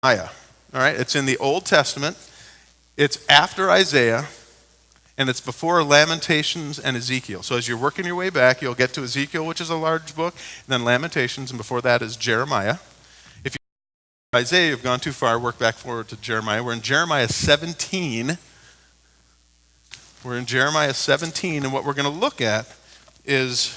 Jeremiah. All right, it's in the Old Testament. It's after Isaiah, and it's before Lamentations and Ezekiel. So as you're working your way back, you'll get to Ezekiel, which is a large book, and then Lamentations, and before that is Jeremiah. If you Isaiah, you've gone too far, work back forward to Jeremiah. We're in Jeremiah 17. We're in Jeremiah 17, and what we're going to look at is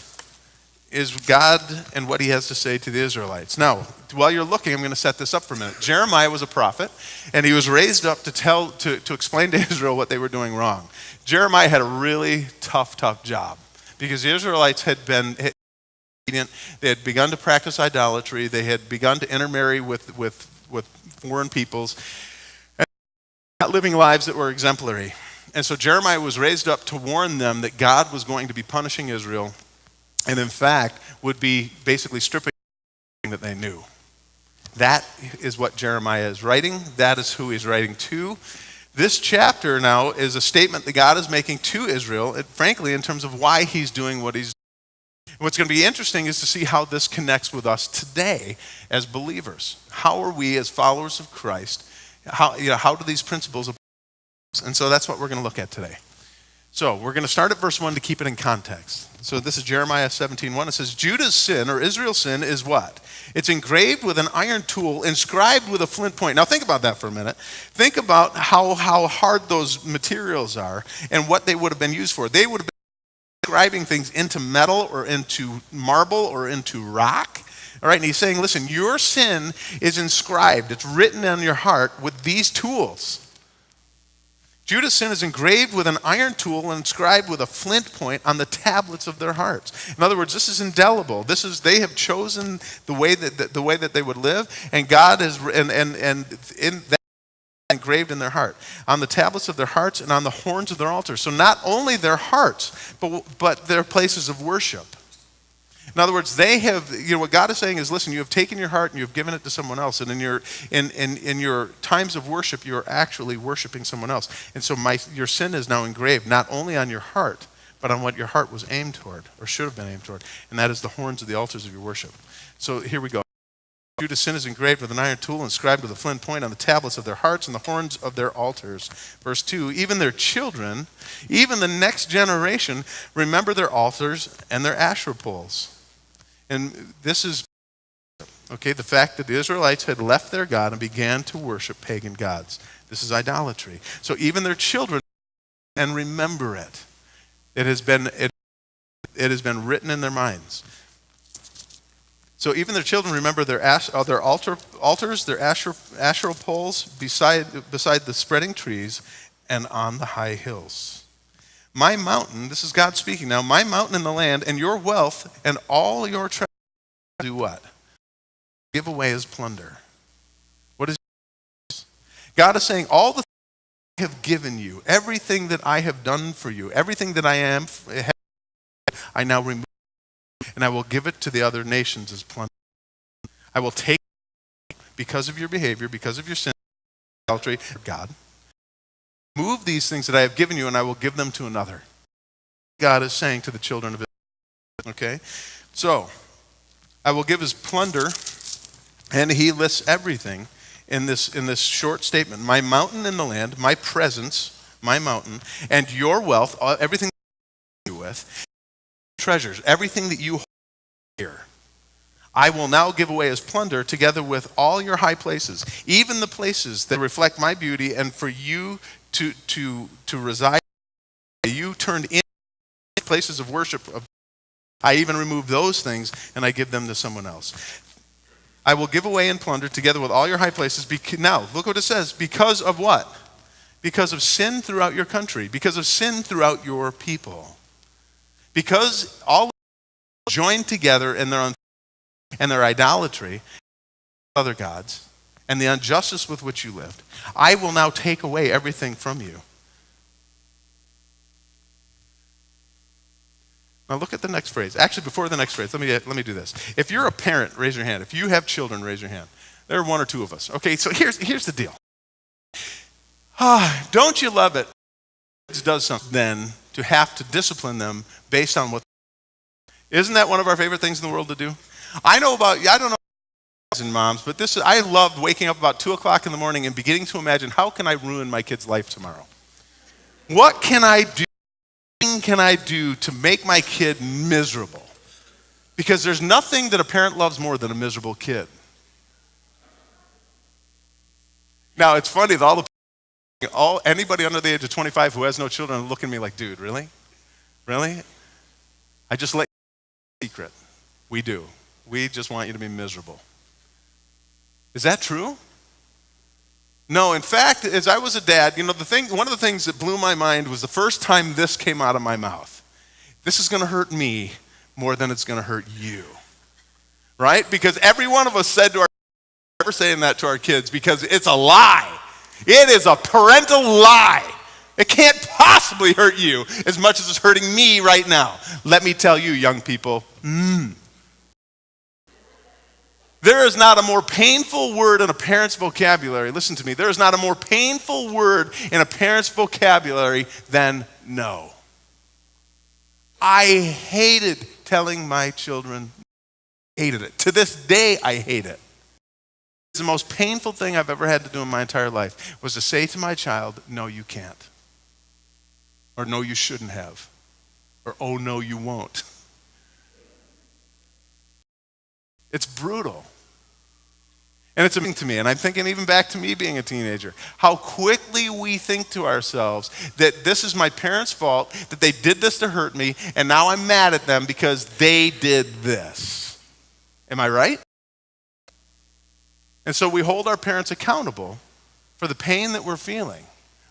God and what he has to say to the Israelites. Now, while you're looking, I'm going to set this up for a minute. Jeremiah was a prophet, and he was raised up to explain to Israel what they were doing wrong. Jeremiah had a really tough job because the Israelites had been obedient. They had begun to practice idolatry. They had begun to intermarry with foreign peoples, and not living lives that were exemplary. And so Jeremiah was raised up to warn them that God was going to be punishing Israel, and in fact would be basically stripping everything that they knew. That is what Jeremiah is writing. That is who he's writing to. This chapter now is a statement that God is making to Israel, frankly, in terms of why he's doing what he's doing. What's going to be interesting is to see how this connects with us today as believers. How are we as followers of Christ? How do these principles apply? And so that's what we're going to look at today. So we're going to start at verse 1 to keep it in context. So this is Jeremiah 17:1. It says, Judah's sin, or Israel's sin, is what? It's engraved with an iron tool, inscribed with a flint point. Now think about that for a minute. Think about how hard those materials are and what they would have been used for. They would have been inscribing things into metal or into marble or into rock. All right, and he's saying, listen, your sin is inscribed. It's written on your heart with these tools. Judah's sin is engraved with an iron tool and inscribed with a flint point on the tablets of their hearts. In other words, this is indelible. They have chosen the way that they would live, and God is in that engraved in their heart, on the tablets of their hearts and on the horns of their altars. So not only their hearts, but their places of worship. In other words, they have, what God is saying is, listen, you have taken your heart and you have given it to someone else. And in your times of worship, you're actually worshiping someone else. And so your sin is now engraved not only on your heart, but on what your heart was aimed toward, or should have been aimed toward. And that is the horns of the altars of your worship. So here we go. Judah's sin is engraved with an iron tool, inscribed with a flint point on the tablets of their hearts and the horns of their altars. Verse 2, even their children, even the next generation, remember their altars and their Asherah poles. And this is, the fact that the Israelites had left their God and began to worship pagan gods. This is idolatry. So even their children, and remember it. It has been written in their minds. So even their children remember their altars, their Asherah poles beside the spreading trees and on the high hills. My mountain, this is God speaking now, my mountain in the land and your wealth and all your treasure do what? Give away as plunder. What is God is saying, all the things I have given you, everything that I have done for you, everything that I am, I now remove, and I will give it to the other nations as plunder. I will take it because of your behavior, because of your sin, adultery, God. Move these things that I have given you, and I will give them to another. God is saying to the children of Israel. Okay? So, I will give his plunder, and he lists everything in this short statement. My mountain in the land, my presence, my mountain, and your wealth, everything that you with, treasures, everything that you hold here. I will now give away as plunder together with all your high places, even the places that reflect my beauty, and for you to reside. You turned in places of worship. I even remove those things and I give them to someone else. I will give away and plunder together with all your high places. Now, look what it says. Because of what? Because of sin throughout your country. Because of sin throughout your people. Because all joined together in their idolatry, other gods, and the injustice with which you lived, I will now take away everything from you. Now look at the next phrase. Actually, before the next phrase, let me do this. If you're a parent, raise your hand. If you have children, raise your hand. There are one or two of us. Okay, so here's the deal. Don't you love it? It does something then to have to discipline them based on what. Isn't that one of our favorite things in the world to do? I don't know and moms, but I loved waking up about 2 o'clock in the morning and beginning to imagine, how can I ruin my kid's life tomorrow? What can I do to make my kid miserable? Because there's nothing that a parent loves more than a miserable kid. Now, it's funny that anybody under the age of 25 who has no children look at me like, dude, really? Really? I just let you know a secret. We do. We just want you to be miserable. Is that true? No, in fact, as I was a dad, one of the things that blew my mind was the first time this came out of my mouth. This is going to hurt me more than it's going to hurt you. Right? Because every one of us said to our never saying that to our kids because it's a lie. It is a parental lie. It can't possibly hurt you as much as it's hurting me right now. Let me tell you, young people, there is not a more painful word in a parent's vocabulary. Listen to me. There is not a more painful word in a parent's vocabulary than no. I hated telling my children, hated it. To this day, I hate it. It's the most painful thing I've ever had to do in my entire life was to say to my child, no, you can't. Or no, you shouldn't have. Or oh, no, you won't. It's brutal. And it's amazing to me, and I'm thinking even back to me being a teenager, how quickly we think to ourselves that this is my parents' fault, that they did this to hurt me, and now I'm mad at them because they did this. Am I right? And so we hold our parents accountable for the pain that we're feeling,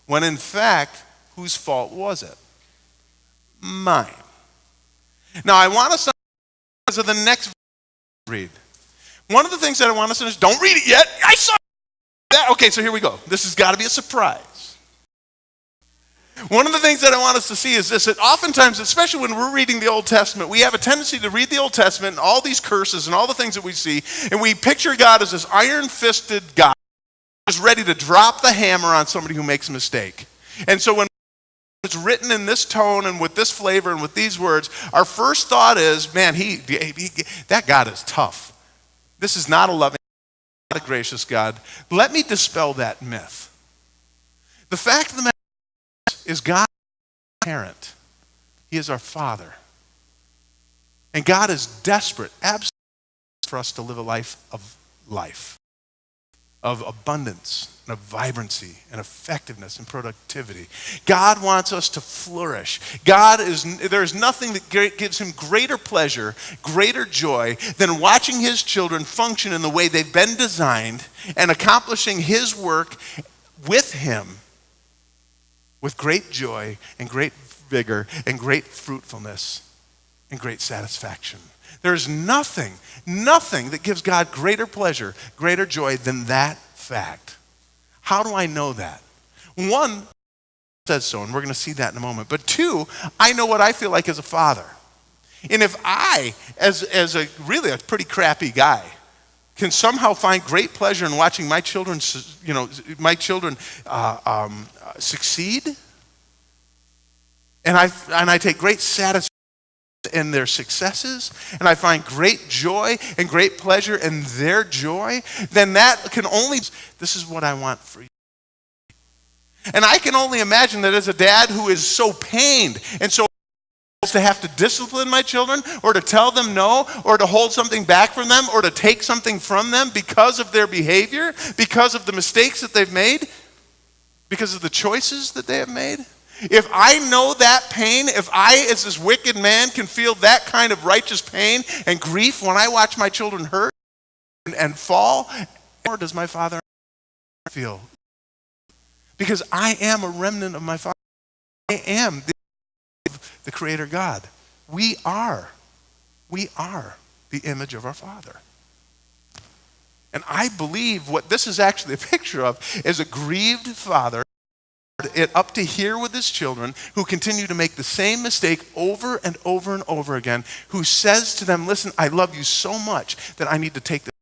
when in fact, whose fault was it? Mine. Now I want us to because of the next read. One of the things that I want us to is don't read it yet. I saw that. Okay, so here we go. This has got to be a surprise. One of the things that I want us to see is this, that oftentimes, especially when we're reading the Old Testament, we have a tendency to read the Old Testament and all these curses and all the things that we see, and we picture God as this iron-fisted God who's ready to drop the hammer on somebody who makes a mistake. And so when it's written in this tone and with this flavor and with these words, our first thought is, man, that God is tough. This is not a loving, not a gracious God. Let me dispel that myth. The fact of the matter is God is our parent. He is our Father. And God is desperate, absolutely, for us to live a life, of abundance, and of vibrancy, and effectiveness, and productivity. God wants us to flourish. There is nothing that gives him greater pleasure, greater joy, than watching his children function in the way they've been designed and accomplishing his work with him with great joy and great vigor and great fruitfulness and great satisfaction. There's nothing that gives God greater pleasure, greater joy than that fact. How do I know that? One, says so, and we're going to see that in a moment. But two, I know what I feel like as a father. And if I, as a really a pretty crappy guy, can somehow find great pleasure in watching my children, succeed, and I take great satisfaction in their successes, and I find great joy and great pleasure in their joy, then that can only, this is what I want for you. And I can only imagine that as a dad who is so pained and so to have to discipline my children or to tell them no or to hold something back from them or to take something from them because of their behavior, because of the mistakes that they've made, because of the choices that they have made. If I know that pain, if I, as this wicked man, can feel that kind of righteous pain and grief when I watch my children hurt and fall, or does my Father feel? Because I am a remnant of my Father. I am the Creator God. We are the image of our Father. And I believe what this is actually a picture of is a grieved father it up to here with his children who continue to make the same mistake over and over and over again, who says to them, listen, I love you so much that I need to take this.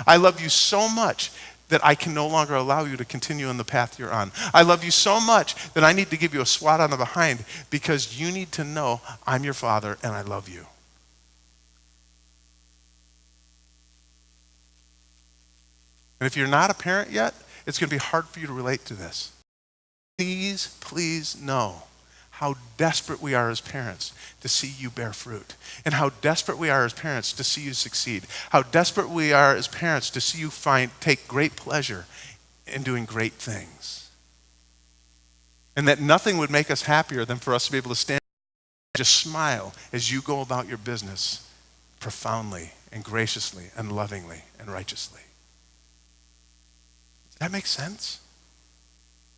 I love you so much that I can no longer allow you to continue on the path you're on. I love you so much that I need to give you a swat on the behind because you need to know I'm your Father and I love you. And if you're not a parent yet, it's going to be hard for you to relate to this. Please know how desperate we are as parents to see you bear fruit, and how desperate we are as parents to see you succeed, how desperate we are as parents to see you take great pleasure in doing great things. And that nothing would make us happier than for us to be able to stand and just smile as you go about your business profoundly and graciously and lovingly and righteously. Does that make sense?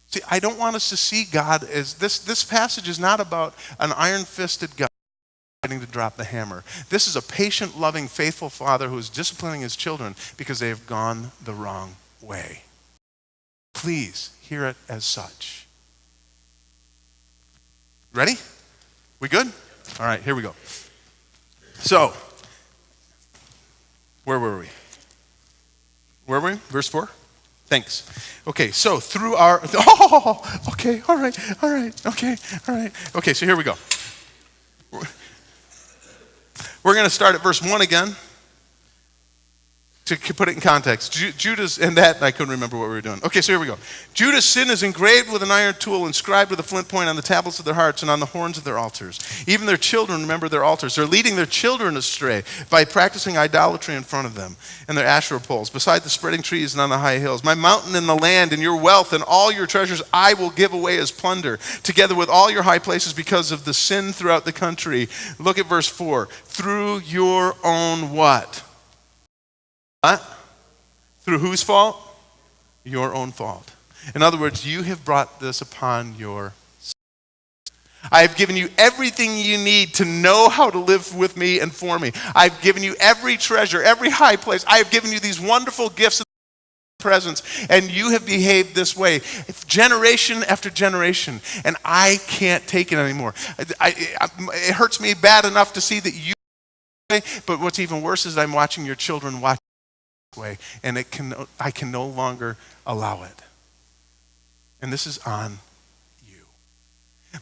See, I don't want us to see God as this passage is not about an iron-fisted God fighting to drop the hammer. This is a patient, loving, faithful father who is disciplining his children because they have gone the wrong way. Please hear it as such. Ready? We good? All right, here we go. So, where were we? Verse 4? Thanks. Okay, so through our, okay, all right, okay, so here we go. We're going to start at verse 1 again to put it in context. Judah's, and that, I couldn't remember what we were doing. Okay, so here we go. Judah's sin is engraved with an iron tool, inscribed with a flint point on the tablets of their hearts and on the horns of their altars. Even their children remember their altars. They're leading their children astray by practicing idolatry in front of them and their Asherah poles, beside the spreading trees and on the high hills. My mountain and the land and your wealth and all your treasures I will give away as plunder, together with all your high places because of the sin throughout the country. Look at verse 4. Through your own what? What? Through whose fault? Your own fault. In other words, you have brought this upon yourself. I have given you everything you need to know how to live with me and for me. I've given you every treasure, every high place. I have given you these wonderful gifts and presents, and you have behaved this way generation after generation, and I can't take it anymore. It hurts me bad enough to see that you, but what's even worse is I'm watching your children watch way, and I can no longer allow it. And this is on you.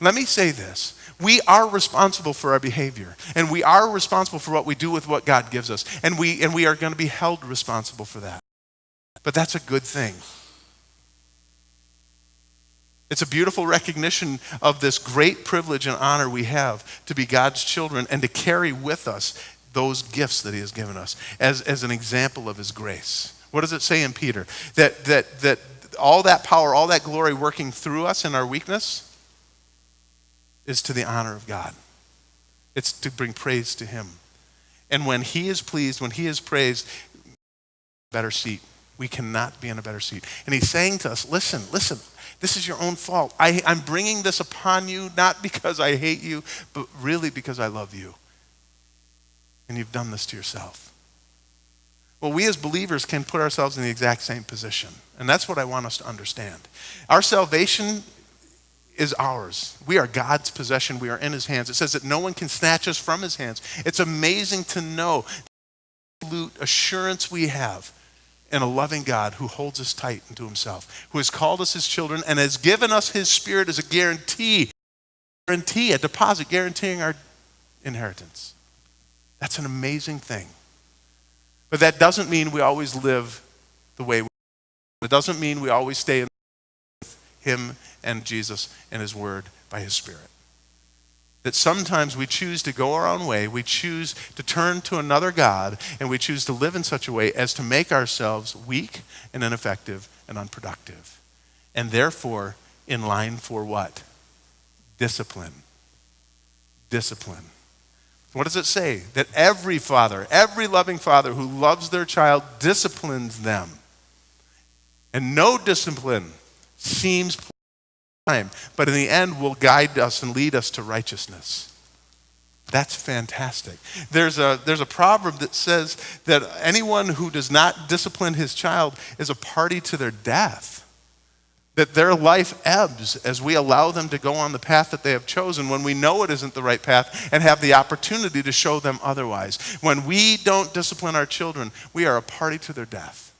Let me say this. We are responsible for our behavior, and we are responsible for what we do with what God gives us, and we are going to be held responsible for that. But that's a good thing. It's a beautiful recognition of this great privilege and honor we have to be God's children and to carry with us those gifts that he has given us as an example of his grace. What does it say in Peter? That all that power, all that glory working through us in our weakness is to the honor of God. It's to bring praise to him. And when he is pleased, when he is praised, better seat. We cannot be in a better seat. And he's saying to us, listen, this is your own fault. I'm bringing this upon you, not because I hate you, but really because I love you. And you've done this to yourself. Well, we as believers can put ourselves in the exact same position. And that's what I want us to understand. Our salvation is ours. We are God's possession. We are in his hands. It says that no one can snatch us from his hands. It's amazing to know the absolute assurance we have in a loving God who holds us tight into himself, who has called us his children and has given us his Spirit as a guarantee, a deposit guaranteeing our inheritance. That's an amazing thing. But that doesn't mean we always live the way we live. It doesn't mean we always stay in with him and Jesus and his word by his Spirit. That sometimes we choose to go our own way, we choose to turn to another God, and we choose to live in such a way as to make ourselves weak and ineffective and unproductive. And therefore, in line for what? Discipline. Discipline. What does it say? That every father, every loving father who loves their child disciplines them. And no discipline seems time, but in the end will guide us and lead us to righteousness. That's fantastic. There's a proverb that says that anyone who does not discipline his child is a party to their death. That their life ebbs as we allow them to go on the path that they have chosen when we know it isn't the right path and have the opportunity to show them otherwise. When we don't discipline our children, we are a party to their death.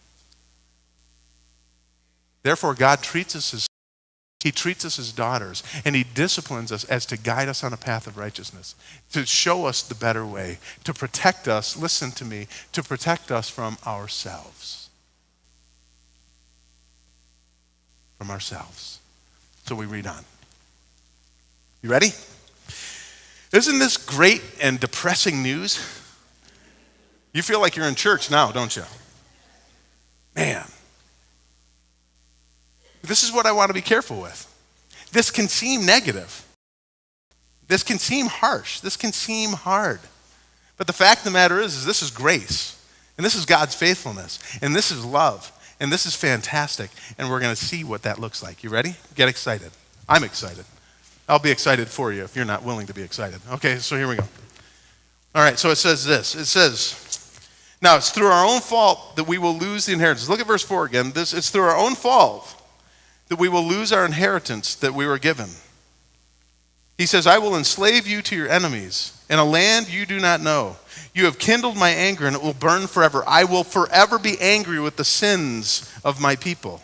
Therefore, God treats us as daughters, and he disciplines us as to guide us on a path of righteousness, to show us the better way, to protect us, listen to me, to protect us from ourselves. from ourselves. So we read on. You ready? Isn't this great and depressing news? You feel like you're in church now, don't you? Man. This is what I want to be careful with. This can seem negative. This can seem harsh. This can seem hard. But the fact of the matter is this is grace. And this is God's faithfulness. And this is love. And this is fantastic. And we're going to see what that looks like. You ready? Get excited. I'm excited. I'll be excited for you if you're not willing to be excited. Okay, so here we go. All right, so it says this. It says, now it's through our own fault that we will lose the inheritance. Look at verse 4 again. It's through our own fault that we will lose our inheritance that we were given. He says, I will enslave you to your enemies in a land you do not know. You have kindled my anger and it will burn forever. I will forever be angry with the sins of my people.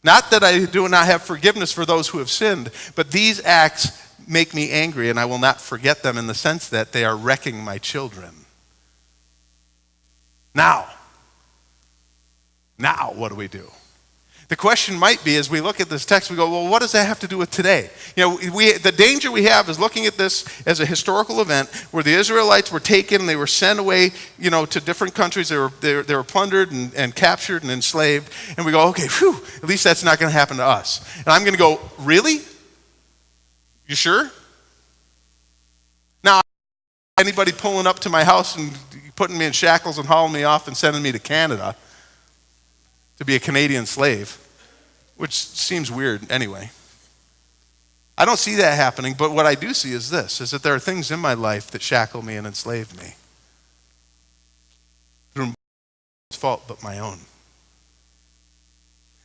Not that I do not have forgiveness for those who have sinned, but these acts make me angry and I will not forget them in the sense that they are wrecking my children. Now what do we do? The question might be, as we look at this text, we go, well, what does that have to do with today? You know, the danger we have is looking at this as a historical event where the Israelites were taken, they were sent away, you know, to different countries. They were plundered and captured and enslaved. And we go, okay, phew, at least that's not going to happen to us. And I'm going to go, really? You sure? Now, anybody pulling up to my house and putting me in shackles and hauling me off and sending me to Canada to be a Canadian slave, which seems weird anyway. I don't see that happening, but what I do see is this, is that there are things in my life that shackle me and enslave me. Through no fault but my own.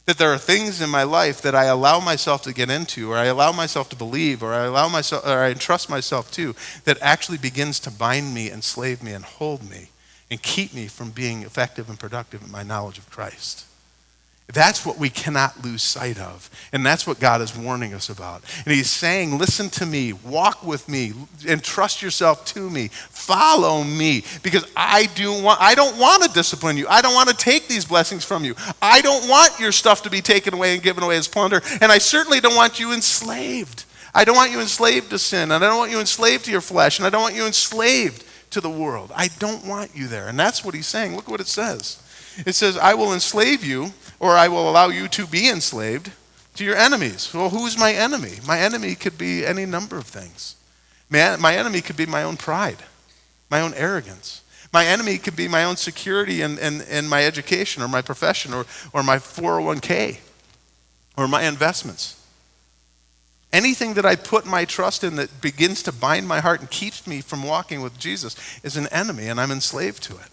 That there are things in my life that I allow myself to get into, or I allow myself to believe, or I entrust myself to, that actually begins to bind me, enslave me, and hold me, and keep me from being effective and productive in my knowledge of Christ. That's what we cannot lose sight of. And that's what God is warning us about. And he's saying, listen to me, walk with me, entrust yourself to me, follow me, because I don't want to discipline you. I don't want to take these blessings from you. I don't want your stuff to be taken away and given away as plunder. And I certainly don't want you enslaved. I don't want you enslaved to sin. And I don't want you enslaved to your flesh. And I don't want you enslaved to the world. I don't want you there. And that's what he's saying. Look what it says. It says, I will enslave you, or I will allow you to be enslaved to your enemies. Well, who's my enemy? My enemy could be any number of things. My enemy could be my own pride, my own arrogance. My enemy could be my own security in my education or my profession or my 401k or my investments. Anything that I put my trust in that begins to bind my heart and keeps me from walking with Jesus is an enemy, and I'm enslaved to it.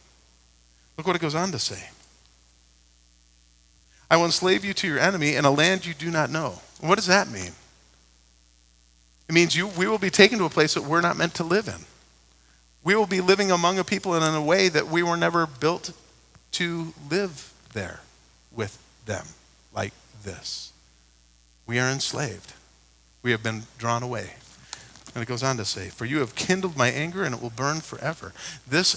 Look what it goes on to say. I will enslave you to your enemy in a land you do not know. What does that mean? It means we will be taken to a place that we're not meant to live in. We will be living among a people and in a way that we were never built to live there with them like this. We are enslaved. We have been drawn away. And it goes on to say, for you have kindled my anger and it will burn forever.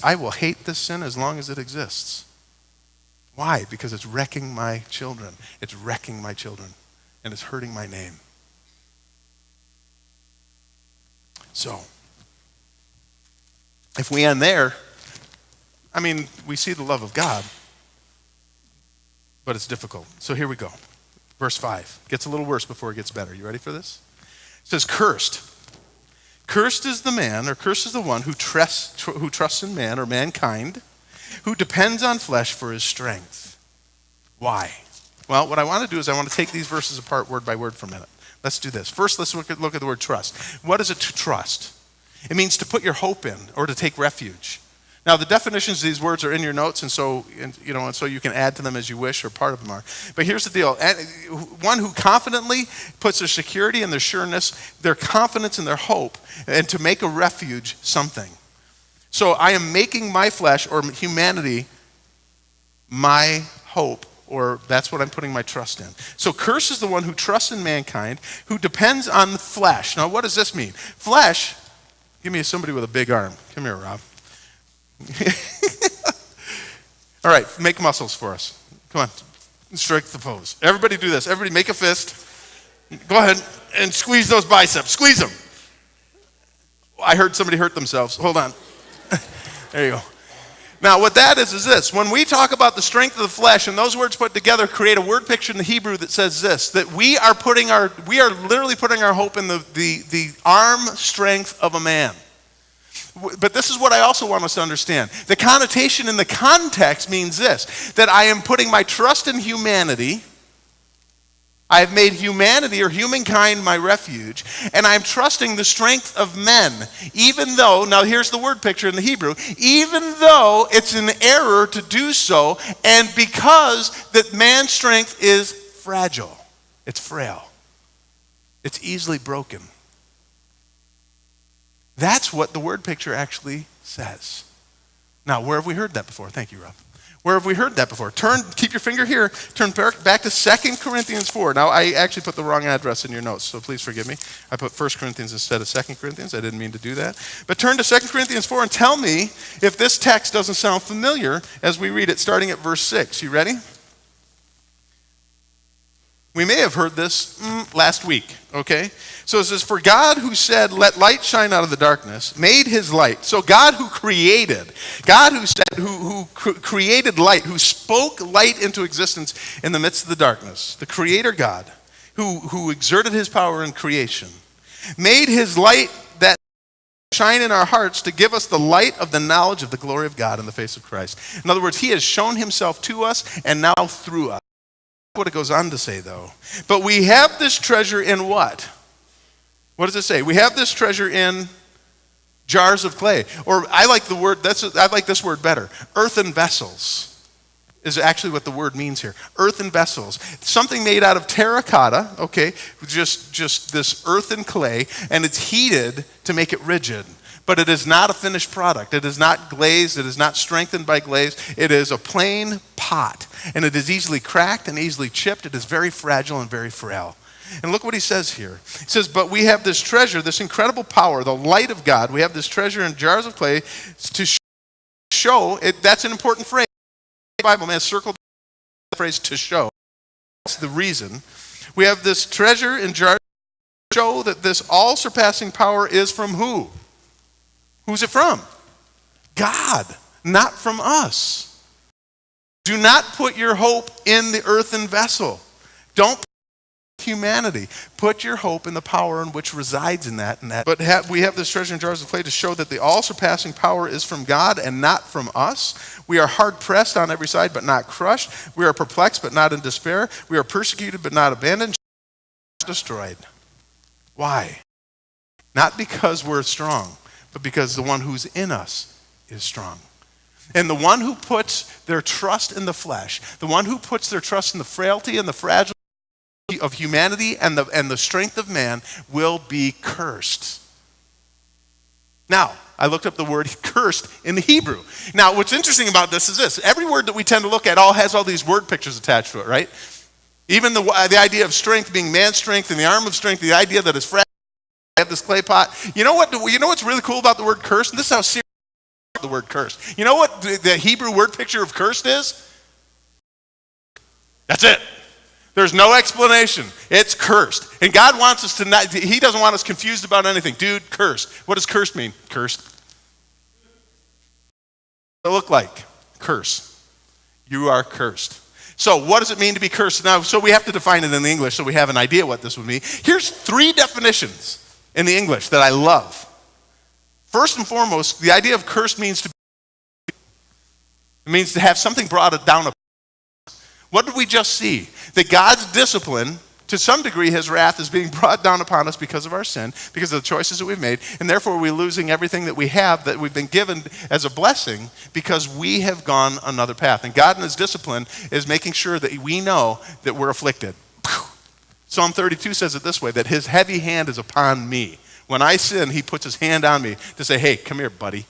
I will hate this sin as long as it exists. Why? Because it's wrecking my children. It's wrecking my children. And it's hurting my name. So, if we end there, we see the love of God, but it's difficult. So here we go. Verse 5. Gets a little worse before it gets better. You ready for this? It says, cursed. Cursed is the man, or cursed is the one who trusts in man or mankind, who depends on flesh for his strength. Why? Well, what I want to do is I want to take these verses apart word by word for a minute. Let's do this. First, let's look at the word trust. What is it to trust? It means to put your hope in or to take refuge. Now, the definitions of these words are in your notes, and so you can add to them as you wish, or part of them are. But here's the deal. One who confidently puts their security and their sureness, their confidence and their hope, and to make a refuge something. So I am making my flesh or humanity my hope, or that's what I'm putting my trust in. So cursed is the one who trusts in mankind, who depends on the flesh. Now, what does this mean? Flesh, give me somebody with a big arm. Come here, Rob. All right, make muscles for us. Come on. Strike the pose. Everybody do this. Everybody make a fist. Go ahead and squeeze those biceps. Squeeze them. I heard somebody hurt themselves. Hold on. There you go. Now, what that is this. When we talk about the strength of the flesh, and those words put together create a word picture in the Hebrew that says this, that we are literally putting our hope in the arm strength of a man. But this is what I also want us to understand. The connotation in the context means this, that I am putting my trust in humanity. I have made humanity or humankind my refuge, and I am trusting the strength of men, even though, now here's the word picture in the Hebrew, even though it's an error to do so, and because that man's strength is fragile. It's frail. It's easily broken. That's what the word picture actually says. Now, where have we heard that before? Thank you, Rob. Where have we heard that before? Keep your finger here. Turn back to 2 Corinthians 4. Now, I actually put the wrong address in your notes, so please forgive me. I put 1 Corinthians instead of 2 Corinthians. I didn't mean to do that. But turn to 2 Corinthians 4 and tell me if this text doesn't sound familiar as we read it, starting at verse 6. You ready? We may have heard this last week, okay? So it says, for God who said, let light shine out of the darkness, made his light. So God who created, God who said, who created light, who spoke light into existence in the midst of the darkness, the creator God, who exerted his power in creation, made his light that shine in our hearts to give us the light of the knowledge of the glory of God in the face of Christ. In other words, he has shown himself to us and now through us. What it goes on to say, though. But we have this treasure in what? What does it say? We have this treasure in jars of clay. Or I like this word better. Earthen vessels is actually what the word means here. Earthen vessels. Something made out of terracotta, okay, just this earthen clay, and it's heated to make it rigid. But it is not a finished product. It is not glazed. It is not strengthened by glaze. It is a plain pot. And it is easily cracked and easily chipped. It is very fragile and very frail. And look what he says here. He says, but we have this treasure, this incredible power, the light of God. We have this treasure in jars of clay to show. That's an important phrase. The Bible man circled the phrase to show. That's the reason. We have this treasure in jars to show that this all-surpassing power is from who? Who's it from? God, not from us. Do not put your hope in the earthen vessel. Don't put humanity. Put your hope in the power in which resides in that. But we have this treasure in jars of clay to show that the all-surpassing power is from God and not from us. We are hard-pressed on every side, but not crushed. We are perplexed, but not in despair. We are persecuted, but not abandoned. Destroyed. Why? Not because we're strong, but because the one who's in us is strong. And the one who puts their trust in the flesh, the one who puts their trust in the frailty and the fragility of humanity and the strength of man will be cursed. Now, I looked up the word cursed in the Hebrew. Now, what's interesting about this is this. Every word that we tend to look at has all these word pictures attached to it, right? Even the idea of strength being man's strength and the arm of strength, the idea that it's fragile. Have this clay pot. You know what's really cool about the word cursed? And this is how serious the word cursed. You know what the Hebrew word picture of cursed is? That's it. There's no explanation. It's cursed. And God wants us to not, he doesn't want us confused about anything. Dude, cursed. What does cursed mean? Cursed. What does it look like? Curse. You are cursed. So what does it mean to be cursed? Now, so we have to define it in the English so we have an idea what this would mean. Here's 3 definitions in the English that I love. First and foremost, the idea of cursed means it means to have something brought down upon us. What did we just see? That God's discipline, to some degree his wrath, is being brought down upon us because of our sin, because of the choices that we've made, and therefore we're losing everything that we have that we've been given as a blessing because we have gone another path. And God in his discipline is making sure that we know that we're afflicted. Psalm 32 says it this way, that his heavy hand is upon me. When I sin, he puts his hand on me to say, hey, come here, buddy.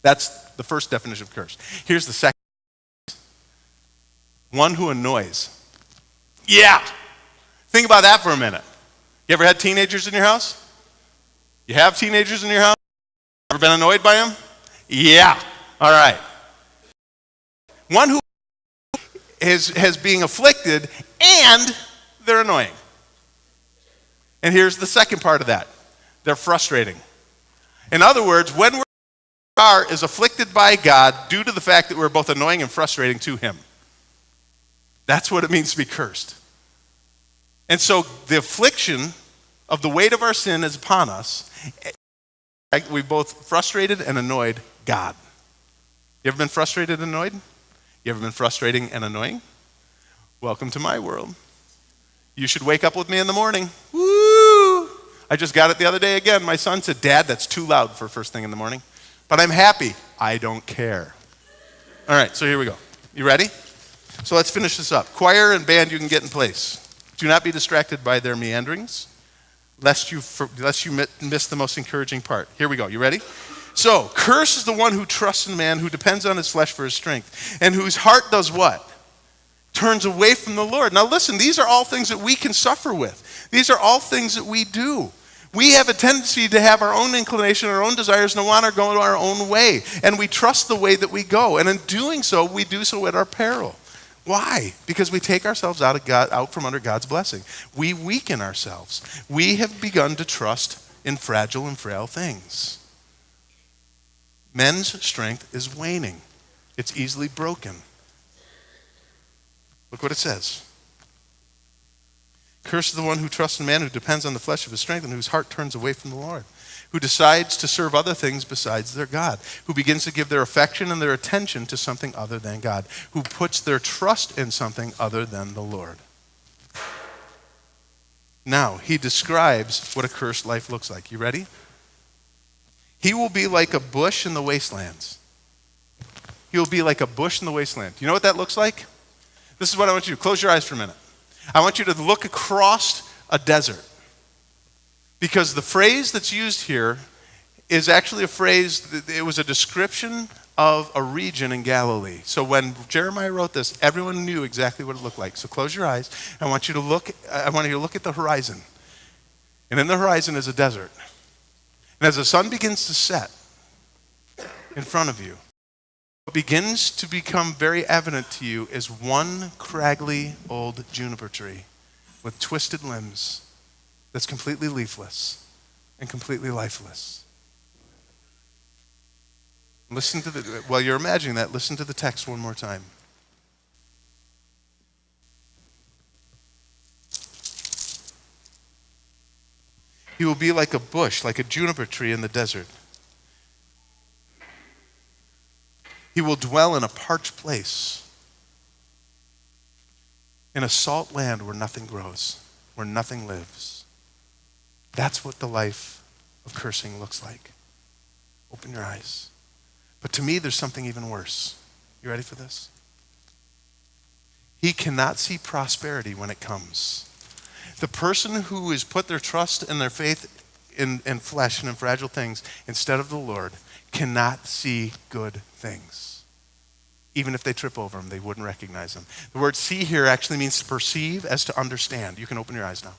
That's the first definition of curse. Here's the second. One who annoys. Yeah. Think about that for a minute. You ever had teenagers in your house? You have teenagers in your house? Ever been annoyed by them? Yeah. All right. One who as being afflicted, and they're annoying. And here's the second part of that. They're frustrating. In other words, when we is afflicted by God due to the fact that we're both annoying and frustrating to him. That's what it means to be cursed. And so the affliction of the weight of our sin is upon us. We've both frustrated and annoyed God. You ever been frustrated and annoyed? You ever been frustrating and annoying? Welcome to my world. You should wake up with me in the morning. Woo! I just got it the other day again. My son said, Dad, that's too loud for first thing in the morning. But I'm happy. I don't care. All right, so here we go. You ready? So let's finish this up. Choir and band, you can get in place. Do not be distracted by their meanderings, lest you miss the most encouraging part. Here we go. You ready? So, cursed is the one who trusts in man, who depends on his flesh for his strength, and whose heart does what? Turns away from the Lord. Now listen, these are all things that we can suffer with. These are all things that we do. We have a tendency to have our own inclination, our own desires, and want to go our own way. And we trust the way that we go. And in doing so, we do so at our peril. Why? Because we take ourselves out from under God's blessing. We weaken ourselves. We have begun to trust in fragile and frail things. Men's strength is waning. It's easily broken. Look what it says. Cursed is the one who trusts in man, who depends on the flesh of his strength, and whose heart turns away from the Lord, who decides to serve other things besides their God, who begins to give their affection and their attention to something other than God, who puts their trust in something other than the Lord. Now, he describes what a cursed life looks like. You ready? He will be like a bush in the wastelands. He will be like a bush in the wasteland. You know what that looks like? This is what I want you to do. Close your eyes for a minute. I want you to look across a desert. Because the phrase that's used here is actually a phrase, it was a description of a region in Galilee. So when Jeremiah wrote this, everyone knew exactly what it looked like. So close your eyes. I want you to look at the horizon. And in the horizon is a desert. And as the sun begins to set in front of you, what begins to become very evident to you is one craggy old juniper tree with twisted limbs that's completely leafless and completely lifeless. While you're imagining that, listen to the text one more time. He will be like a bush, like a juniper tree in the desert. He will dwell in a parched place, in a salt land where nothing grows, where nothing lives. That's what the life of cursing looks like. Open your eyes. But to me, there's something even worse. You ready for this? He cannot see prosperity when it comes. The person who has put their trust and their faith in flesh and in fragile things instead of the Lord cannot see good things. Even if they trip over them, they wouldn't recognize them. The word see here actually means to perceive as to understand. You can open your eyes now.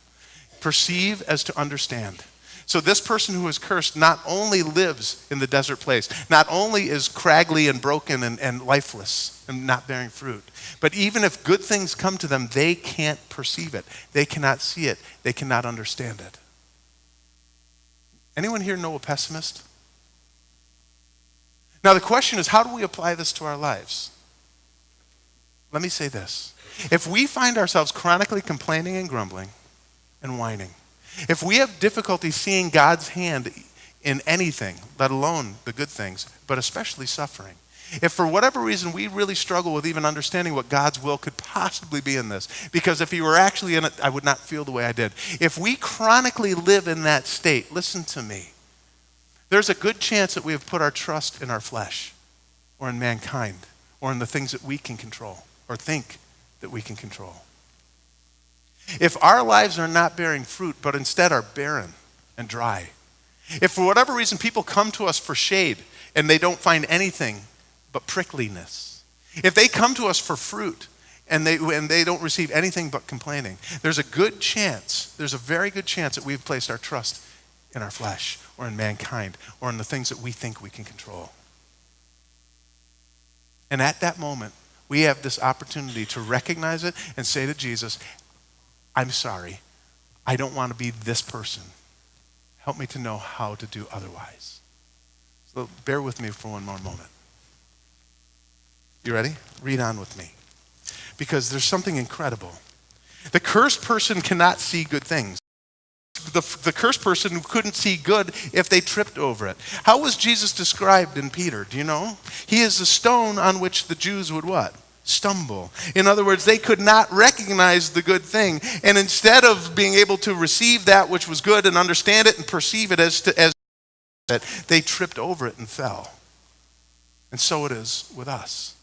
Perceive as to understand. So this person who is cursed not only lives in the desert place, not only is craggy and broken and lifeless and not bearing fruit, but even if good things come to them, they can't perceive it. They cannot see it. They cannot understand it. Anyone here know a pessimist? Now the question is, how do we apply this to our lives? Let me say this. If we find ourselves chronically complaining and grumbling and whining, if we have difficulty seeing God's hand in anything, let alone the good things, but especially suffering, if for whatever reason we really struggle with even understanding what God's will could possibly be in this, because if he were actually in it, I would not feel the way I did. If we chronically live in that state, listen to me, there's a good chance that we have put our trust in our flesh or in mankind or in the things that we can control or think that we can control. If our lives are not bearing fruit, but instead are barren and dry, if for whatever reason people come to us for shade and they don't find anything but prickliness, if they come to us for fruit and they don't receive anything but complaining, there's a very good chance that we've placed our trust in our flesh or in mankind or in the things that we think we can control. And at that moment, we have this opportunity to recognize it and say to Jesus, I'm sorry. I don't want to be this person. Help me to know how to do otherwise. So bear with me for one more moment. You ready? Read on with me. Because there's something incredible. The cursed person cannot see good things. The cursed person who couldn't see good if they tripped over it. How was Jesus described in Peter? Do you know? He is the stone on which the Jews would what? Stumble. In other words, they could not recognize the good thing. And instead of being able to receive that which was good and understand it and perceive it as that, they tripped over it and fell. And so it is with us.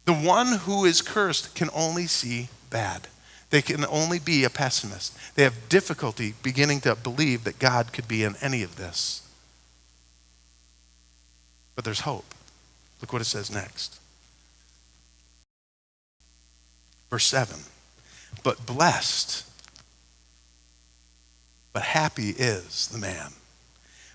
The one who is cursed can only see bad. They can only be a pessimist. They have difficulty beginning to believe that God could be in any of this. But there's hope. Look what it says next. Verse 7. But blessed, but happy is the man.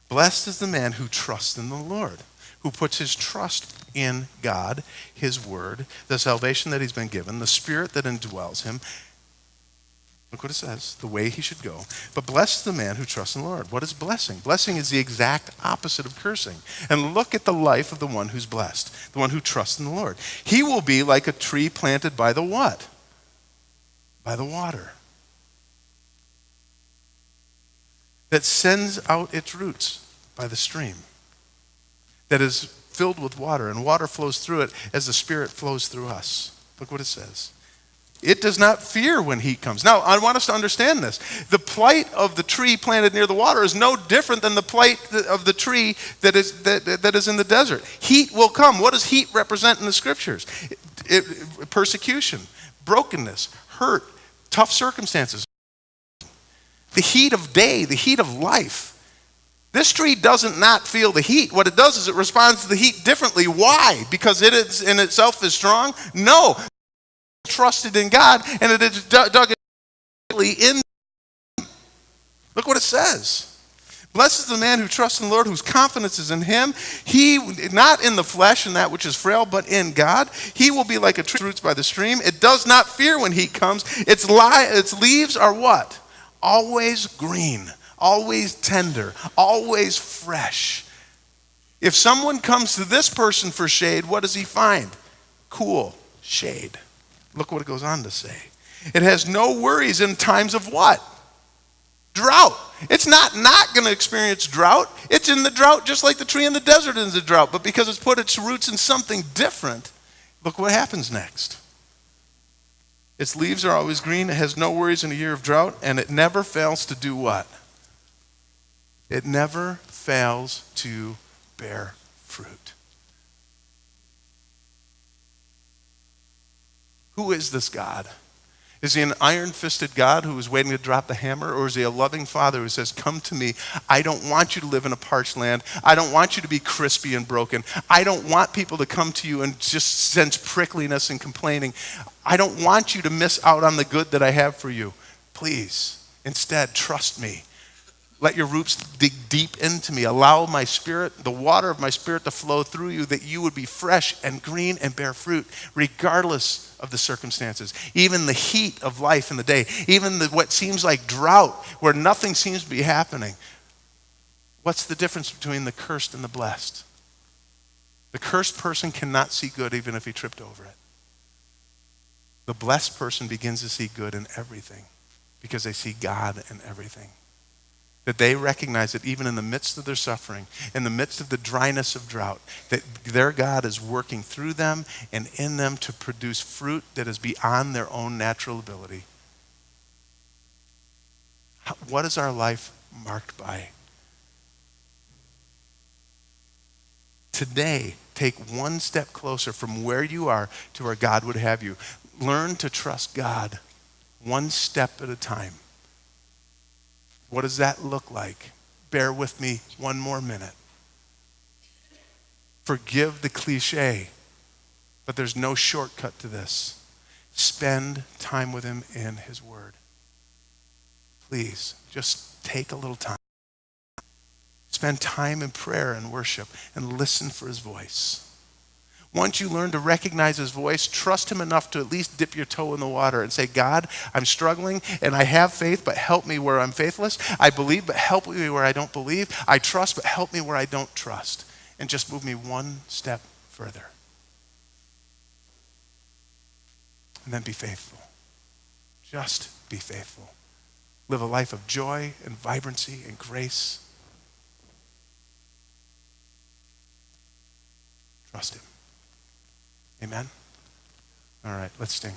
Blessed is the man who trusts in the Lord, who puts his trust in God, his word, the salvation that he's been given, the spirit that indwells him. Look what it says, the way he should go. But blessed is the man who trusts in the Lord. What is blessing? Blessing is the exact opposite of cursing. And look at the life of the one who's blessed, the one who trusts in the Lord. He will be like a tree planted by the what? By the water. That sends out its roots by the stream. That is filled with water, and water flows through it as the Spirit flows through us. Look what it says. It does not fear when heat comes. Now, I want us to understand this. The plight of the tree planted near the water is no different than the plight of the tree that is in the desert. Heat will come. What does heat represent in the scriptures? Persecution, brokenness, hurt, tough circumstances. The heat of day, the heat of life. This tree doesn't not feel the heat. What it does is it responds to the heat differently. Why? Because it is in itself is strong? No. Trusted in God, and it is dug in. Look what it says. Blessed is the man who trusts in the Lord, whose confidence is in him. He, not in the flesh and that which is frail, but in God. He will be like a tree roots by the stream. It does not fear when heat comes. Its leaves are what? Always green, always tender, always fresh. If someone comes to this person for shade, what does he find? Cool shade. Look what it goes on to say. It has no worries in times of what? Drought. It's not going to experience drought. It's in the drought just like the tree in the desert is in the drought. But because it's put its roots in something different, look what happens next. Its leaves are always green. It has no worries in a year of drought. And it never fails to do what? It never fails to bear fruit. Who is this God? Is he an iron-fisted God who is waiting to drop the hammer? Or is he a loving father who says, come to me. I don't want you to live in a parched land. I don't want you to be crispy and broken. I don't want people to come to you and just sense prickliness and complaining. I don't want you to miss out on the good that I have for you. Please, instead, trust me. Let your roots dig deep into me. Allow my spirit, the water of my spirit to flow through you, that you would be fresh and green and bear fruit, regardless of the circumstances. Even the heat of life in the day, even what seems like drought, where nothing seems to be happening. What's the difference between the cursed and the blessed? The cursed person cannot see good even if he tripped over it. The blessed person begins to see good in everything because they see God in everything. That they recognize that even in the midst of their suffering, in the midst of the dryness of drought, that their God is working through them and in them to produce fruit that is beyond their own natural ability. What is our life marked by? Today, take one step closer from where you are to where God would have you. Learn to trust God one step at a time. What does that look like? Bear with me one more minute. Forgive the cliche, but there's no shortcut to this. Spend time with him in his word. Please, just take a little time. Spend time in prayer and worship and listen for his voice. Once you learn to recognize his voice, trust him enough to at least dip your toe in the water and say, God, I'm struggling and I have faith, but help me where I'm faithless. I believe, but help me where I don't believe. I trust, but help me where I don't trust. And just move me one step further. And then be faithful. Just be faithful. Live a life of joy and vibrancy and grace. Trust him. Amen? All right, let's sing.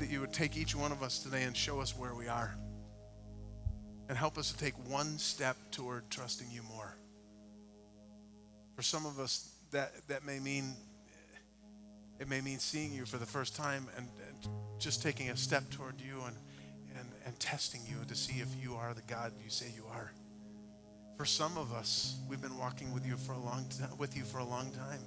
that you would take each one of us today and show us where we are. And help us to take one step toward trusting you more. For some of us, that may mean, it may mean seeing you for the first time and just taking a step toward you and testing you to see if you are the God you say you are. For some of us, we've been walking with you for a long time.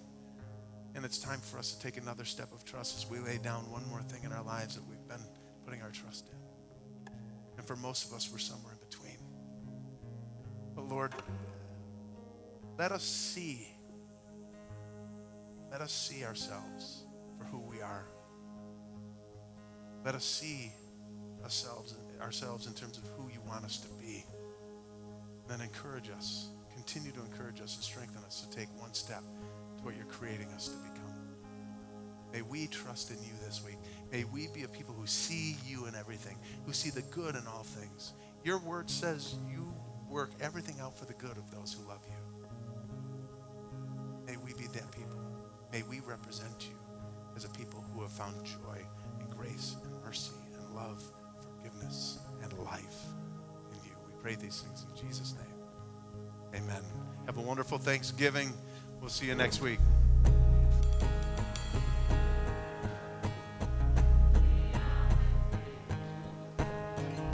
And it's time for us to take another step of trust as we lay down one more thing in our lives that we've been putting our trust in. And for most of us, we're somewhere in between. But Lord, let us see ourselves for who we are. Let us see ourselves in terms of who you want us to be. And then continue to encourage us and strengthen us to take one step to what you're creating us to become. May we trust in you this week. May we be a people who see you in everything, who see the good in all things. Your word says you work everything out for the good of those who love you. May we be that people. May we represent you as a people who have found joy and grace and mercy and love, forgiveness and life in you. We pray these things in Jesus' name. Amen. Have a wonderful Thanksgiving. We'll see you next week.